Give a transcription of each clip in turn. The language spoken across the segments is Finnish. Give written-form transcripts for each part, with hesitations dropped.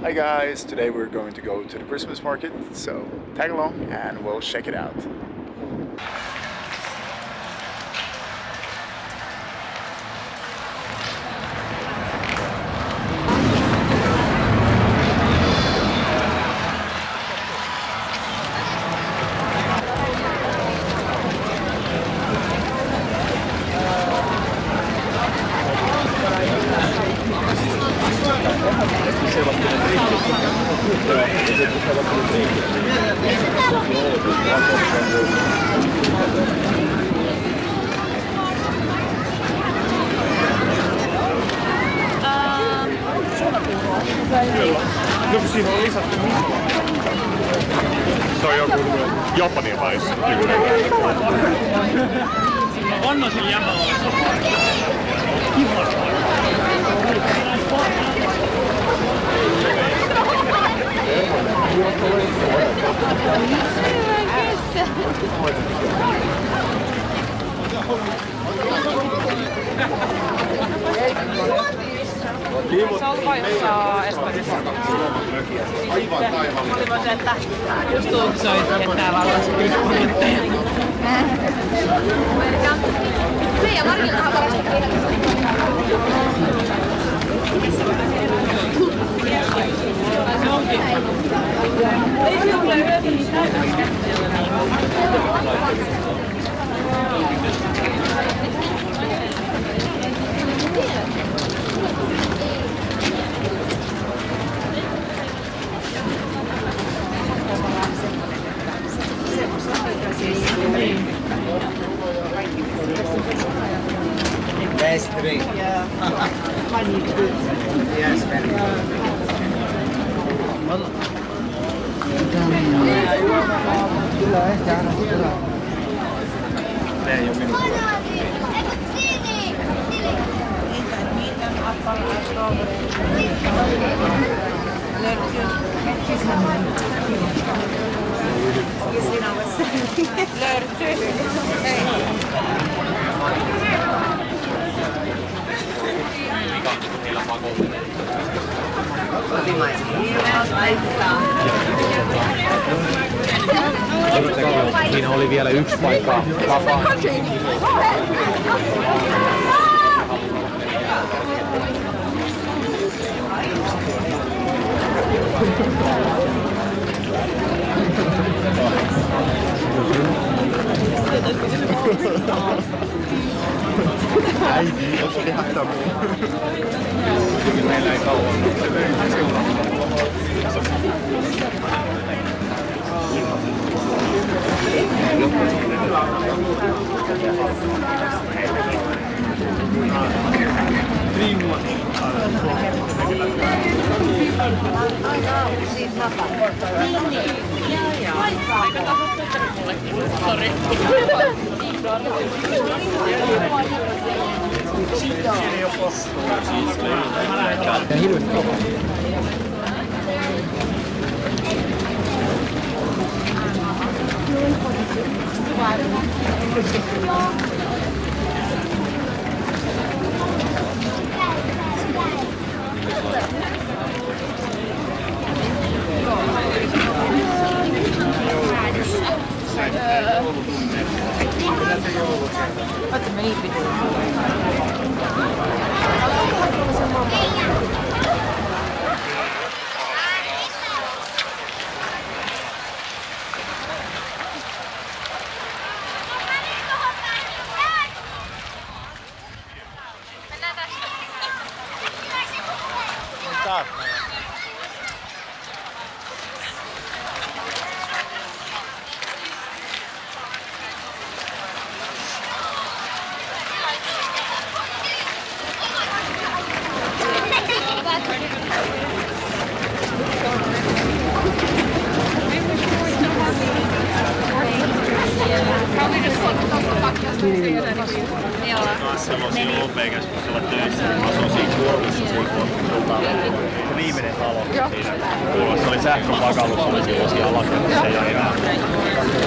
Hi guys, today we're going to go to the Christmas market, so tag along and we'll check it out. No, siinä on lisätty se on joku japanilaista tyyliä. On sillä japanilaista. Se on vaihtaa Espanjassa. Oli se, että just uutisoit, että tää vallas pystyy. Se ja Marjanahan varasta se onkin. Ei se ole hyöty mitään. Best drink. Yeah. Honey good. Yes, very good. Ei oo minun. Siinä oli vielä yksi paikka vapaa. Äiti, jos oli hätä muu. Meillä ei kauan Oota, meni pitää. Sellaisia OP-keskuksella töissä, niin mä asuin siinä Kuopissa viimeinen talo siinä. Se oli sähköpakallus, oli silloin siellä alakerrassa ja enää.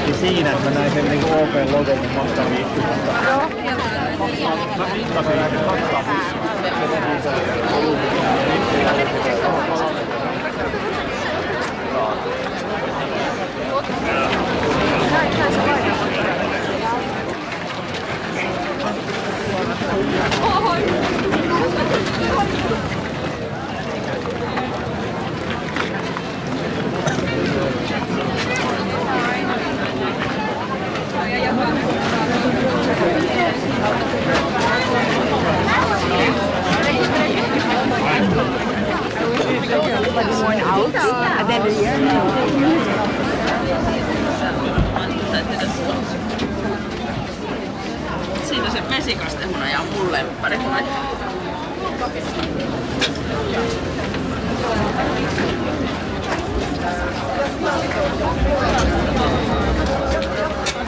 Ja siinä, että mä näin sen niinku OP-logon, niin maksaa 50. Mä mittasin näitä 250. like worn out, and then Siinä se vesikastehuna ja mun lemppari.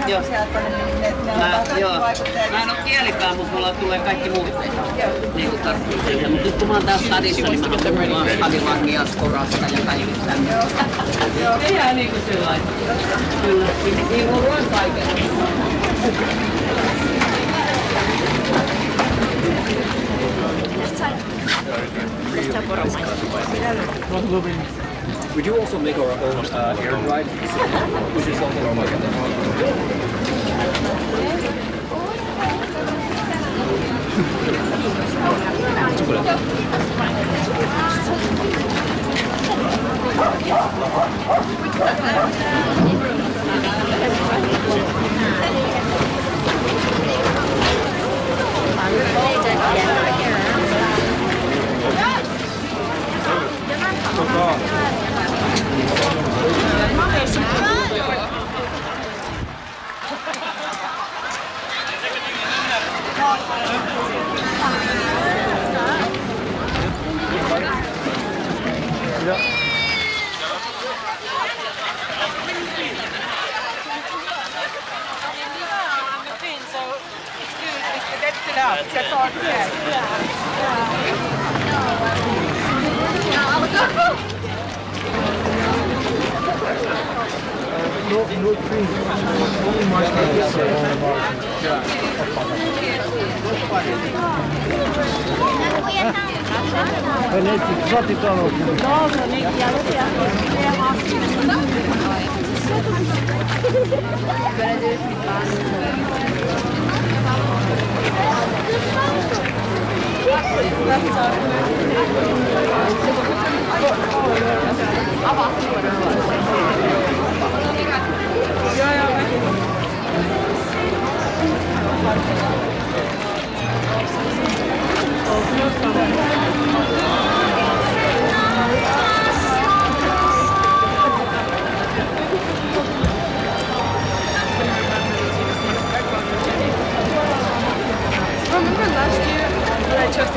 Joo. Mä en oo kielipää, mutta mulla tulee kaikki muut niin tarvitsemaan. Mutta nyt kun mä oon täällä stadissa, niin mä oon havilangia, sporasta ja kaikki tämmöistä. Tehdään niinku sellainen. Kyllä. Niin mulla on kaiken. We do also make our own air dried, which is also like That's all it is. Remember last year when I chose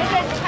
Yeah.